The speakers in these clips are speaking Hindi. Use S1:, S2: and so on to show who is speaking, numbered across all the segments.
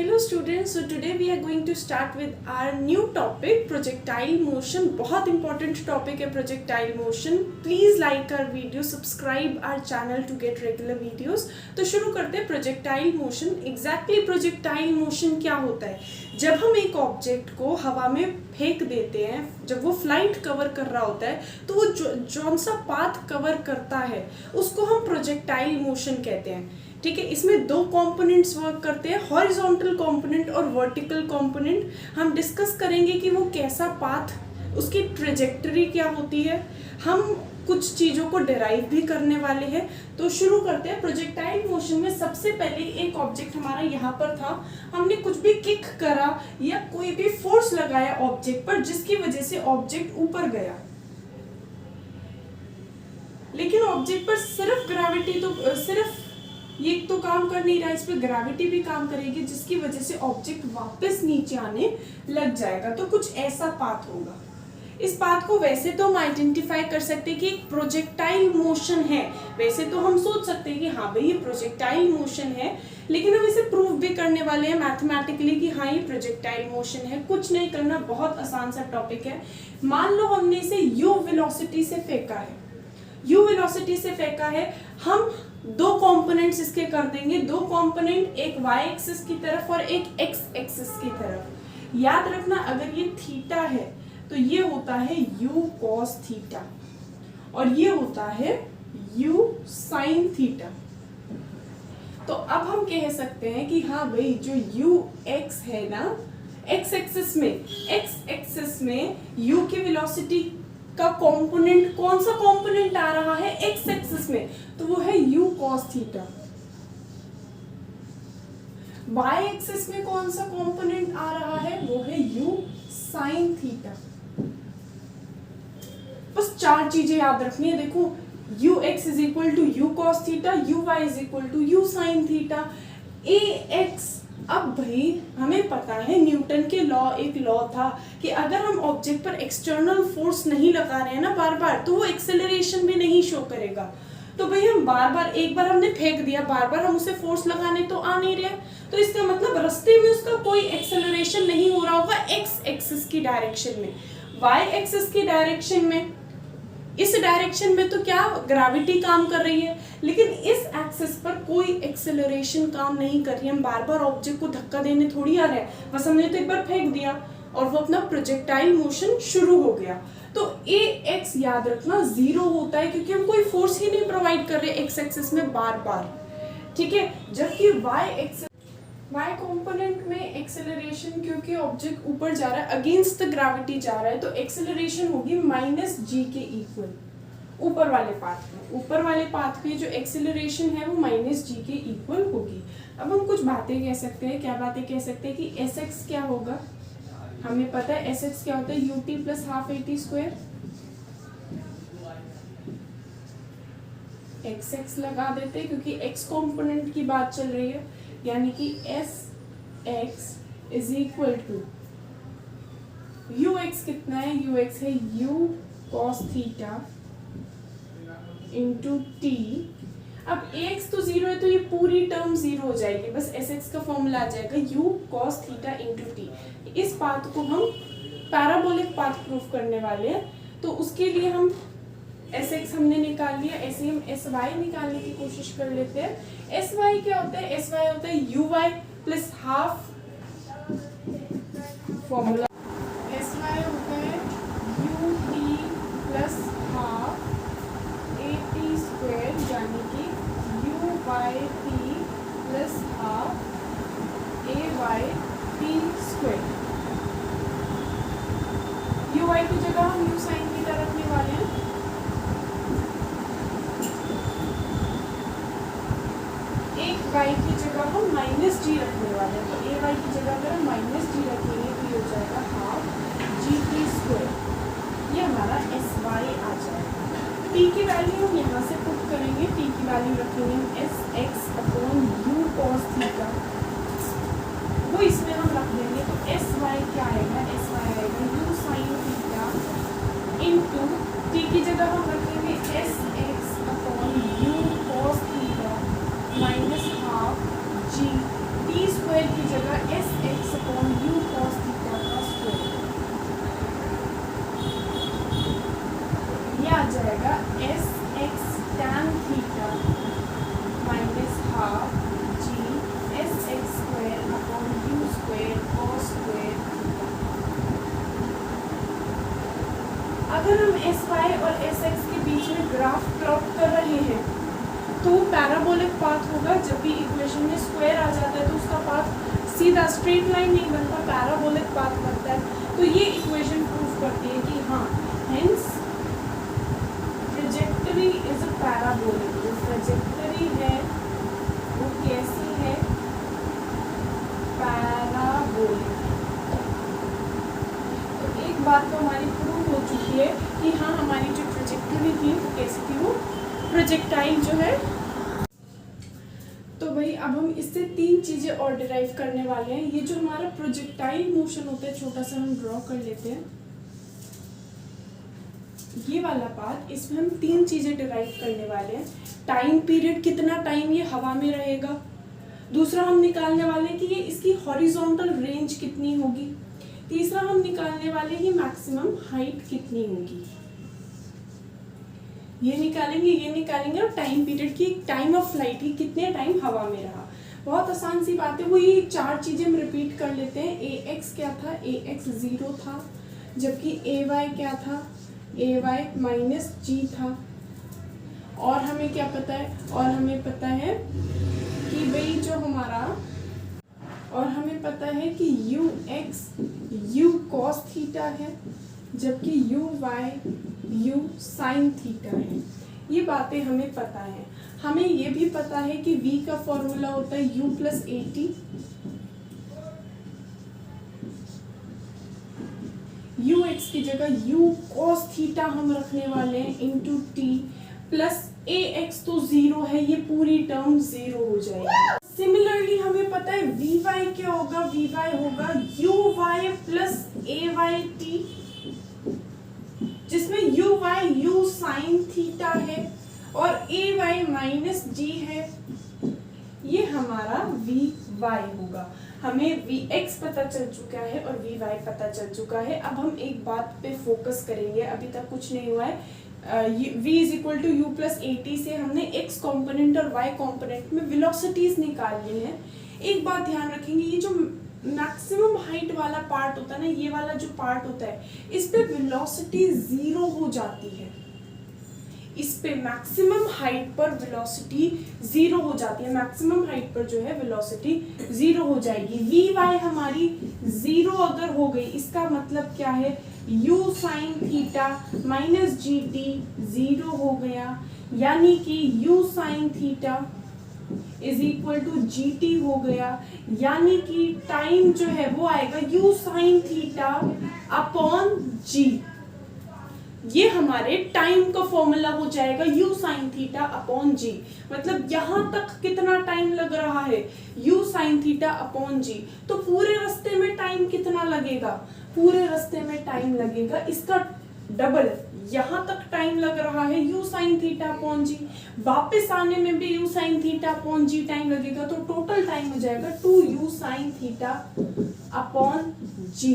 S1: Hello students, so today we are going to start with our new topic projectile motion. बहुत important topic है projectile motion. Please like our video, subscribe our channel to get regular videos. तो शुरू करते हैं projectile motion. Exactly projectile motion क्या होता है? जब हम एक ऑब्जेक्ट को हवा में फेंक देते हैं, जब वो फ्लाइट कवर कर रहा होता है, तो वो जौन सा पाथ कवर करता है उसको हम प्रोजेक्टाइल मोशन कहते हैं. ठीक है, इसमें दो कंपोनेंट्स वर्क करते हैं, हॉरिजॉन्टल कंपोनेंट और वर्टिकल कंपोनेंट. हम डिस्कस करेंगे कि वो कैसा पाथ, उसकी ट्रेजेक्टरी क्या होती है. हम कुछ चीज़ों को डिराइव भी करने वाले हैं. तो शुरू करते हैं. प्रोजेक्टाइल मोशन में सबसे पहले एक ऑब्जेक्ट हमारा यहाँ पर था, हमने कुछ भी किक करा या कोई भी फोर्स लगाया ऑब्जेक्ट पर जिसकी वजह से ऑब्जेक्ट ऊपर गया. लेकिन ऑब्जेक्ट पर सिर्फ ग्रेविटी तो सिर्फ ये तो काम कर नहीं रहा, इस पर ग्रेविटी भी काम करेगी जिसकी वजह से ऑब्जेक्ट वापस नीचे आने लग जाएगा. तो कुछ ऐसा पाथ होगा. इस पाथ को वैसे तो हम आइडेंटिफाई कर सकते हैं कि एक प्रोजेक्टाइल मोशन है. वैसे तो हम सोच सकते हैं कि हाँ भाई ये प्रोजेक्टाइल मोशन है, लेकिन हम इसे प्रूव भी करने वाले हैं मैथमेटिकली कि हाँ ये प्रोजेक्टाइल मोशन है. कुछ नहीं करना, बहुत आसान सा टॉपिक है. मान लो हमने इसे यू वेलोसिटी से फेंका है. यू वेलोसिटी से फेंका है, हम दो कंपोनेंट्स इसके कर देंगे. दो कंपोनेंट, एक वाई एक्सिस की तरफ और एक एक्स एक्सिस की तरफ. याद रखना अगर ये थीटा है तो ये होता है u cos थीटा और ये होता है u sin थीटा. तो अब हम कह सकते हैं कि हाँ भाई जो ux है ना, x एक्सिस में u की वेलोसिटी का कंपोनेंट, कौन सा कंपोनेंट आ रहा है x एक्सिस में, तो वो है u cos theta. y axis में कौन सा कंपोनेंट आ रहा है, वो है u sin थीटा. बस चार चीजें याद रखनी है. देखो ux is equal to u cos theta, uy is equal to u sin theta, ax. अब भाई हमें पता है न्यूटन के लॉ, एक लॉ था कि अगर हम ऑब्जेक्ट पर एक्सटर्नल फोर्स नहीं लगा रहे हैं ना बार बार, तो वो एक्सेलरेशन भी नहीं शो करेगा. तो भाई हम बार बार, एक बार हमने फेंक दिया, बार बार हम उसे फोर्स लगाने तो आ नहीं रहे, तो इसका मतलब रास्ते में उसका कोई एक्सेलरेशन नहीं हो रहा होगा एक्स एक्सिस की डायरेक्शन में. वाई एक्सिस की डायरेक्शन में, इस डायरेक्शन में तो क्या ग्रेविटी काम कर रही है, लेकिन इस एक्सिस पर कोई एक्सेलरेशन काम नहीं कर रही है. हम बार बार ऑब्जेक्ट को धक्का देने थोड़ी आ रहे हैं, बस हमने तो एक बार फेंक दिया और वो अपना प्रोजेक्टाइल मोशन शुरू हो गया. तो ax याद रखना जीरो होता है क्योंकि हम कोई फोर्स ही नहीं प्रोवाइड कर रहे एक्स एक्सिस में बार बार. ठीक है, जबकि y कंपोनेंट में एक्सेलरेशन, क्योंकि ऑब्जेक्ट ऊपर जा रहा है, अगेंस्ट द ग्रेविटी जा रहा है, तो एक्सेलरेशन होगी -g के इक्वल. ऊपर वाले पाथ में जो एक्सेलरेशन है वो -g के इक्वल होगी. अब हम कुछ बातें कह सकते हैं. क्या बातें कह सकते हैं कि sx क्या होगा, हमें पता है sx क्या होता है, ut plus half at square. xx लगा देते हैं क्योंकि x कंपोनेंट की बात चल रही है, यानी कि sx is equal to ux. कितना है, ux है u cos theta into t. अब ax तो जीरो है तो ये पूरी टर्म जीरो हो जाएगी, बस sx का फॉर्मूला आ जाएगा u cos theta into t. इस पाथ को हम पैराबोलिक पाथ प्रूफ करने वाले हैं, तो उसके लिए हम sx हमने निकाल लिया, ऐसे हम sy निकालने की कोशिश कर लेते हैं. sy क्या होता है, sy होता है uy plus half, formula sy होता है ut plus half at square, यानी कि uyt plus half ayt square. uy की जगह हम u sin थीटा रखने वाले हैं. एक y की जगह हम -g रखने वाले हैं, तो ay की जगह अगर हम -g रखेंगे तो ये हो जाएगा हाफ gt स्क्वायर. ये हमारा sy आ जाएगा. t की वैल्यू हम यहाँ से पुट करेंगे, t की वैल्यू रखेंगे हम sx upon u cos theta, वो इसमें हम रख देंगे. तो sy क्या आएगा, sy आएगा u sin theta into t की जगह हम रखेंगे sx upon u cos theta minus half g t square की जगह अगर हम एस वाई और एस एक्स के बीच में ग्राफ प्लॉट कर रहे हैं तो पैराबोलिक पाथ होगा। जब भी इक्वेशन में स्क्वायर आ जाता है तो उसका पाथ सीधा स्ट्रेट लाइन नहीं बनता, पैराबोलिक पाथ बनता है। तो ये इक्वेशन प्रूफ करती है कि हाँ, hence trajectory is a parabolic. जो ट्रेजेक्टरी है वो कैसी है? पैराबोलिक। तो एक बात तो हमारी प्रूफ हो चुकी है कि हाँ, हमारी जो ट्रेजेक्टरी थी वो कैसी थी, वो प्रोजेक्टाइल जो है। तो भाई अब हम इससे 3 चीज़ें और डिराइव करने वाले हैं। ये जो हमारा प्रोजेक्टाइल मोशन होता है, छोटा सा हम ड्रॉ कर लेते हैं ये वाला पार्ट। इसमें हम 3 चीज़ें डिराइव करने वाले हैं। टाइम पीरियड, कितना टाइम ये हवा में रहेगा। दूसरा हम निकालने वाले हैं कि ये इसकी हॉरिजॉन्टल रेंज कितनी होगी। तीसरा हम निकालने वाले हैं मैक्सिमम हाइट कितनी होगी। ये निकालेंगे और टाइम पीरियड की, टाइम ऑफ फ्लाइट की, कितने टाइम हवा में रहा। बहुत आसान सी बात है। वो ये 4 चीजें हम रिपीट कर लेते हैं। ए एक्स क्या था? ए एक्स 0 था, जबकि ए वाई क्या था? ए वाई माइनस जी था। और हमें क्या पता है? और हमें पता है कि भाई जो हमारा, और हमें पता है कि you x you cos theta है, जबकि you Y U sine theta है। ये बातें हमें पता है। हमें ये भी पता है कि v का फॉर्मूला होता है u plus a T. You x की जगह u cos थीटा हम रखने वाले हैं इंटू टी प्लस ए एक्स तो 0 है, ये पूरी टर्म 0 हो जाएगी। सिमिलरली हमें पता है वी वाई क्या होगा? वी वाई होगा U Y plus A Y T, जिसमें U Y U sine theta है और ए वाई माइनस जी है। ये हमारा वी वाई होगा। हमें वी एक्स पता चल चुका है और वी वाई पता चल चुका है। अब हम एक बात पे फोकस करेंगे, अभी तक कुछ नहीं हुआ है। v is equal to u plus a t से हमने x कॉम्पोनेंट और y कॉम्पोनेंट में वेलोसिटीज निकाल ली हैं। एक बात ध्यान रखेंगे, ये जो मैक्सिमम हाइट वाला पार्ट होता है ना, ये वाला जो पार्ट होता है, इस पे वेलोसिटी 0 हो जाती है। इस पे मैक्सिमम हाइट पर वेलोसिटी 0 हो जाती है। मैक्सिमम हाइट पर जो है वेलोसिटी 0 हो जाएगी। वी वाई हमारी 0 अगर हो गई, इसका मतलब क्या है? u sine theta minus g t 0 हो गया, यानी कि u sine theta is equal to g t हो गया, यानी कि टाइम जो है वो आएगा u sine theta upon G. ये हमारे टाइम का फॉर्मूला हो जाएगा u साइन थीटा अपॉन जी। मतलब यहां तक कितना टाइम लग रहा है? u साइन थीटा अपॉन जी। तो पूरे रास्ते में टाइम कितना लगेगा? पूरे रास्ते में टाइम लगेगा इसका डबल। यहाँ तक टाइम लग रहा है u साइन थीटा अपॉन जी, वापस आने में भी u साइन थीटा अपॉन जी टाइम लगेगा, तो टोटल टाइम हो जाएगा 2u साइन थीटा अपॉन जी।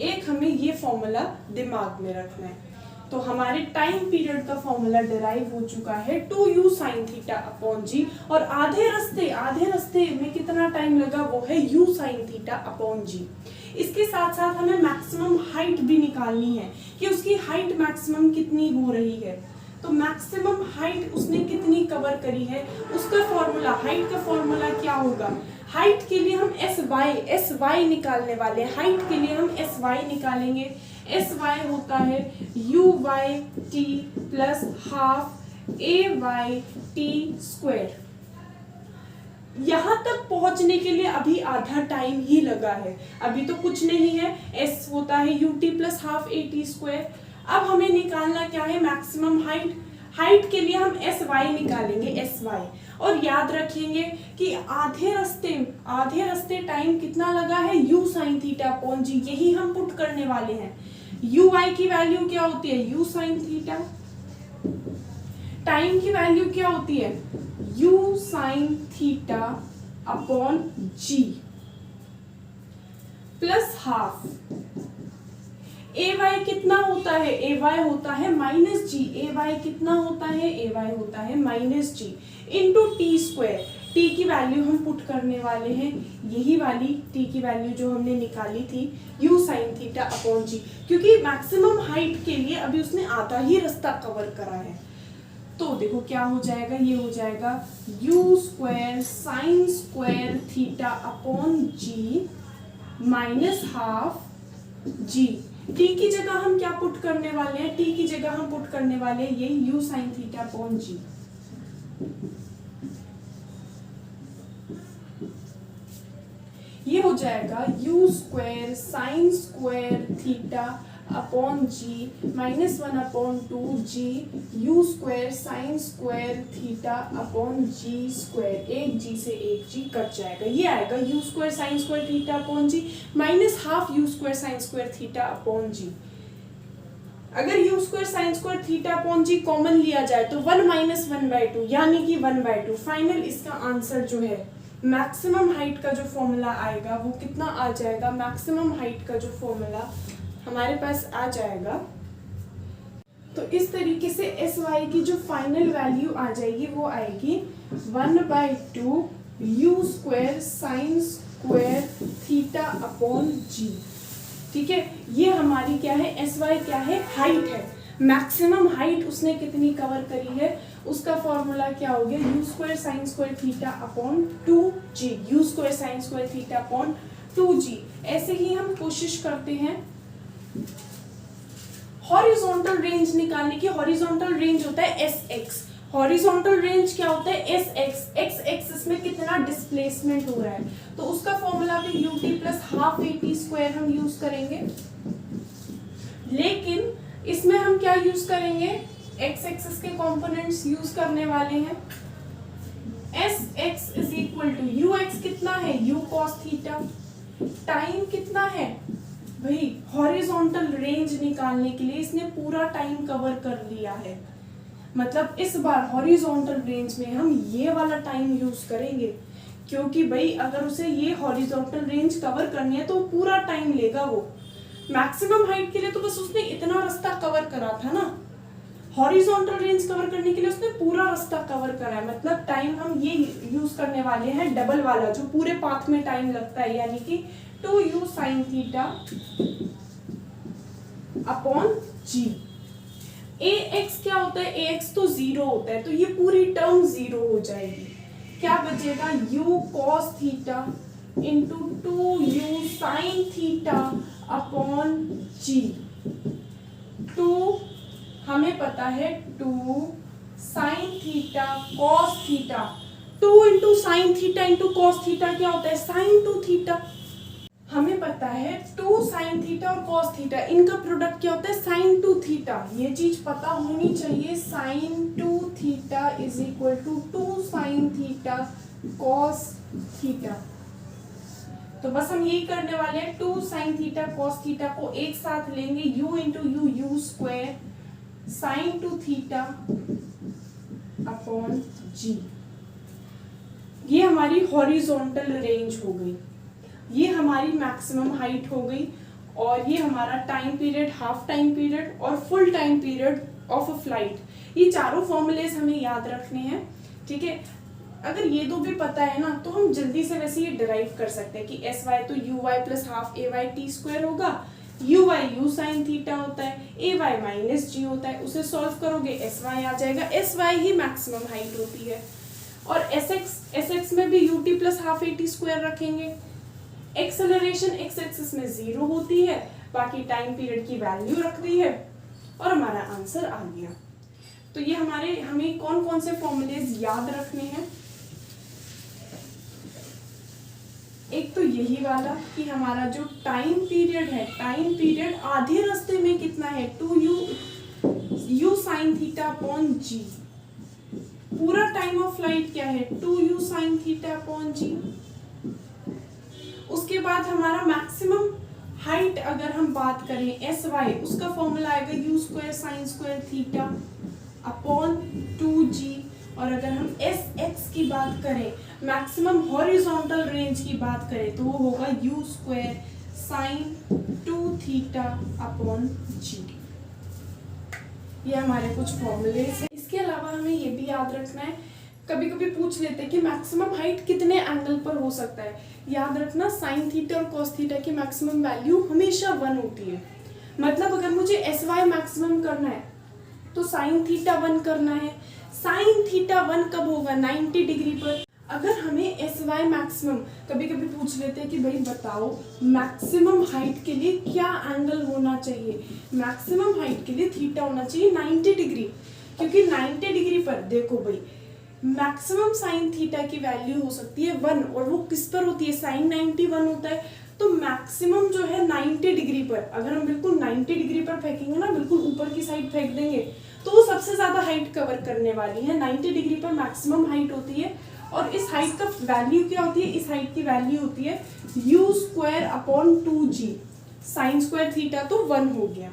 S1: एक हमें ये फॉर्मूला दिमाग में रखना है। तो हमारे टाइम पीरियड का फॉर्मूला डिराइव हो चुका है 2u साइन थीटा अपॉन जी, और आधे रास्ते में कितना टाइम लगा? वो है u साइन थीटा अपॉन जी। इसके साथ साथ हमें मैक्सिमम हाइट भी निकालनी है कि उसकी हाइट मैक्सिमम कितनी हो रही है। तो मैक्सिमम हाइट उसने कितनी कवर करी है, उसका फॉर्मूला, हाइट का फॉर्मूला क्या होगा? हाइट के लिए हम एस वाई निकालने वाले हैं। हाइट के लिए हम एस वाई निकालेंगे। एस वाई होता है u y t plus half ए वाई टी स्क्वायर। यहाँ तक पहुंचने के लिए अभी आधा टाइम ही लगा है, अभी तो कुछ नहीं है। एस होता है U T plus half A T square. अब हमें निकालना क्या है? Maximum height. हाइट के लिए हम एस वाई निकालेंगे, एस वाई। और याद रखेंगे कि आधे रास्ते टाइम कितना लगा है? यू साइन थीटा अपॉन जी, यही हम पुट करने वाले हैं। यू वाई की वैल्यू क्या होती है? U sine theta. टाइम की वैल्यू क्या होती है? U sine theta upon g plus half. ए वाई कितना होता है? ए वाई होता है माइनस जी। ए वाई कितना होता है? ए वाई होता है माइनस जी इंटू टी स्क्वायर। टी की वैल्यू हम पुट करने वाले हैं यही वाली टी की वैल्यू जो हमने निकाली थी u sin थीटा अपॉन जी, क्योंकि मैक्सिमम हाइट के लिए अभी उसने आधा ही रास्ता कवर करा है। तो देखो क्या हो जाएगा, ये हो जाएगा u square sine square theta upon G minus half G. T की जगह हम क्या पुट करने वाले हैं, टी की जगह हम पुट करने वाले हैं ये u sine theta upon G. ये हो जाएगा u square sine square theta upon G minus 1 upon 2 G u square sine square theta upon G square, एक जी से एक जी कट जाएगा, ये आएगा u square sine square theta upon G minus half u square sine square theta upon G. अगर u square sine square theta upon G common लिया जाए तो 1 माइनस 1/2 यानी कि 1/2। फाइनल इसका आंसर जो है मैक्सिमम हाइट का जो फॉर्मूला आएगा वो कितना आ जाएगा, मैक्सिमम हाइट का जो फॉर्मूला हमारे पास आ जाएगा। तो इस तरीके से एस वाई की जो फाइनल वैल्यू आ जाएगी वो आएगी 1/2 u square sine square theta upon G. ठीक है, ये हमारी क्या है, एस वाई क्या है, हाइट है। मैक्सिमम हाइट उसने कितनी कवर करी है, उसका फॉर्मूला क्या हो गया, you square sine square theta upon 2g, you square sine square theta upon 2g। ऐसे ही हम कोशिश करते हैं हॉरिजॉन्टल रेंज निकालने की। हॉरिजॉन्टल रेंज होता है sx, हॉरिजॉन्टल रेंज क्या होता है sx, x एक्सिस में कितना डिस्प्लेसमेंट हो रहा है, तो उसका फॉर्मूला भी ut plus half at square हम यूज करेंगे। लेकिन इसमें हम क्या यूज करेंगे, x एक्सिस के कंपोनेंट्स यूज करने वाले हैं। sx is equal to ux कितना है, u cos थीटा। टाइम कितना है भाई, हॉरिजॉन्टल रेंज निकालने के लिए इसने पूरा टाइम कवर कर लिया है, मतलब इस बार हॉरिजॉन्टल रेंज में हम ये वाला टाइम यूज करेंगे, क्योंकि भाई अगर उसे ये हॉरिजॉन्टल रेंज कवर करनी है तो पूरा टाइम लेगा वो। मैक्सिमम हाइट के लिए तो बस उसने इतना रास्ता कवर करा था ना, हॉरिजॉन्टल रेंज कवर करने के लिए उसने पूरा रास्ता कवर करा है, मतलब टाइम हम ये यूज करने वाले हैं डबल वाला जो पूरे पाथ में टाइम लगता है, यानी कि 2u sin थीटा अपॉन जी। ax क्या होता है, ax तो 0 होता है, तो ये पूरी टर्म 0 हो जाएगी। क्या बचेगा, u cos theta into 2u sin theta upon G. 2 हमें पता है 2 sin theta cos theta, 2 into sine theta into cos theta क्या होता है, sin 2 थीटा। हमें पता है 2 sin थीटा और cos थीटा इनका प्रोडक्ट क्या होता है, sin 2 थीटा। ये चीज पता होनी चाहिए, sin 2 theta is equal to 2 sin theta cos theta. तो बस हम यही करने वाले हैं, 2 sin थीटा cos थीटा को एक साथ लेंगे, u into U square sin 2 theta upon G. ये हमारी हॉरिजॉन्टल रेंज हो गई, ये हमारी मैक्सिमम हाइट हो गई, और ये हमारा time period, half time period और full time period of a flight. ये चारों फॉर्मूलेज हमें याद रखने हैं। ठीक है, अगर ये दो भी पता है ना तो हम जल्दी से वैसे ये डिराइव कर सकते हैं कि एस वाई तो यू वाई प्लस हाफ ए वाई टी स्क्वायर होगा, U Y U sine theta होता है, ए वाई माइनस जी होता है, उसे सॉल्व करोगे एस वाई आ जाएगा। S why he maximum height होती है, और एस एक्स में भी U T plus half A T square रखेंगे। एक्सेलरेशन एक्स एक्सिस में 0 होती है, बाकी टाइम पीरियड की वैल्यू रख दी है, और हमारा आंसर आ गया। तो ये हमें कौन कौन से फॉर्मूलेज याद रखने हैं, एक तो यही वाला कि हमारा जो टाइम पीरियड है, टाइम पीरियड आधे रास्ते में कितना है, 2u साइन थीटा अपॉन जी। पूरा टाइम ऑफ फ्लाइट क्या है, 2u साइन थीटा अपॉन जी। उसके बाद हमारा मैक्सिमम हाइट अगर हम बात करें एस वाई, उसका फॉर्मूला आएगा you square sine square theta upon 2g। और अगर हम एस एक्स की बात करें, मैक्सिमम हॉरिजॉन्टल रेंज की बात करें, तो वो होगा U square sine 2 theta upon G. ये हमारे कुछ फॉर्मूलेज हैं। इसके अलावा हमें ये भी याद रखना है, कभी कभी पूछ लेते हैं कि मैक्सिमम हाइट कितने एंगल पर हो सकता है। याद रखना साइन थीटा और कॉस थीटा की मैक्सिमम वैल्यू हमेशा 1 होती है। मतलब अगर मुझे एस वाई मैक्सिमम करना है तो साइन थीटा 1 करना है। साइन थीटा 1 कब होगा? 90 डिग्री पर। अगर हमें एस वाई मैक्सिमम, कभी कभी पूछ लेते हैं कि भाई बताओ मैक्सिमम हाइट के लिए क्या एंगल होना चाहिए। मैक्सिमम हाइट के लिए थीटा होना चाहिए 90 डिग्री, क्योंकि 90 डिग्री पर देखो भाई मैक्सिमम साइन थीटा की वैल्यू हो सकती है 1, और वो किस पर होती है? साइन 90 1 होता है। तो मैक्सिमम जो है 90 डिग्री पर, अगर हम बिल्कुल 90 डिग्री पर फेंकेंगे ना, बिल्कुल ऊपर की साइड फेंक देंगे, तो वो सबसे ज्यादा हाइट कवर करने वाली है। 90 डिग्री पर मैक्सिमम हाइट होती है, और इस हाइट का वैल्यू क्या होती है? इस हाइट की वैल्यू होती है u square upon 2g। Sign square theta तो 1 हो गया।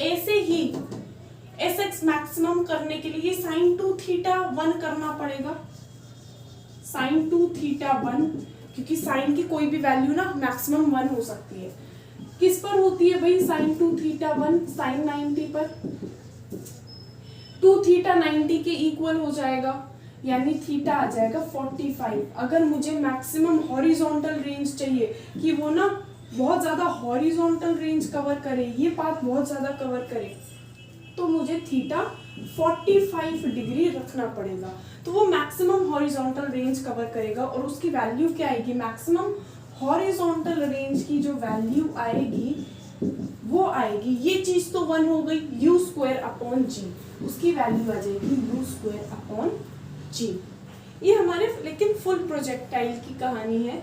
S1: ऐसे ही एस एक्स मैक्सिमम करने के लिए साइन 2 थीटा 1 करना पड़ेगा। साइन 2 थीटा 1, क्योंकि साइन की कोई भी वैल्यू ना मैक्सिमम 1 हो सकती है। किस पर होती है भाई साइन 2 थीटा 1? साइन 90 पर। 2 थीटा 90 के इक्वल हो जाएगा, यानी थीटा आ जाएगा 45। अगर मुझे मैक्सिमम हॉरिजॉन्टल रेंज चाहिए कि वो ना बहुत ज्यादा हॉरिजॉन्टल रेंज कवर करे, ये पाथ बहुत ज्यादा कवर करे, तो मुझे थीटा 45 डिग्री रखना पड़ेगा। तो वो मैक्सिमम हॉरिजॉन्टल रेंज कवर करेगा, और उसकी वैल्यू क्या आएगी? मैक्सिमम हॉरिजॉन्टल रेंज की जो वैल्यू आएगी वो आएगी, ये चीज तो 1 हो गई, u स्क्वायर अपॉन जी, उसकी वैल्यू आ जाएगी u स्क्वायर अपॉन जी। ये हमारे लेकिन फुल प्रोजेक्टाइल की कहानी है।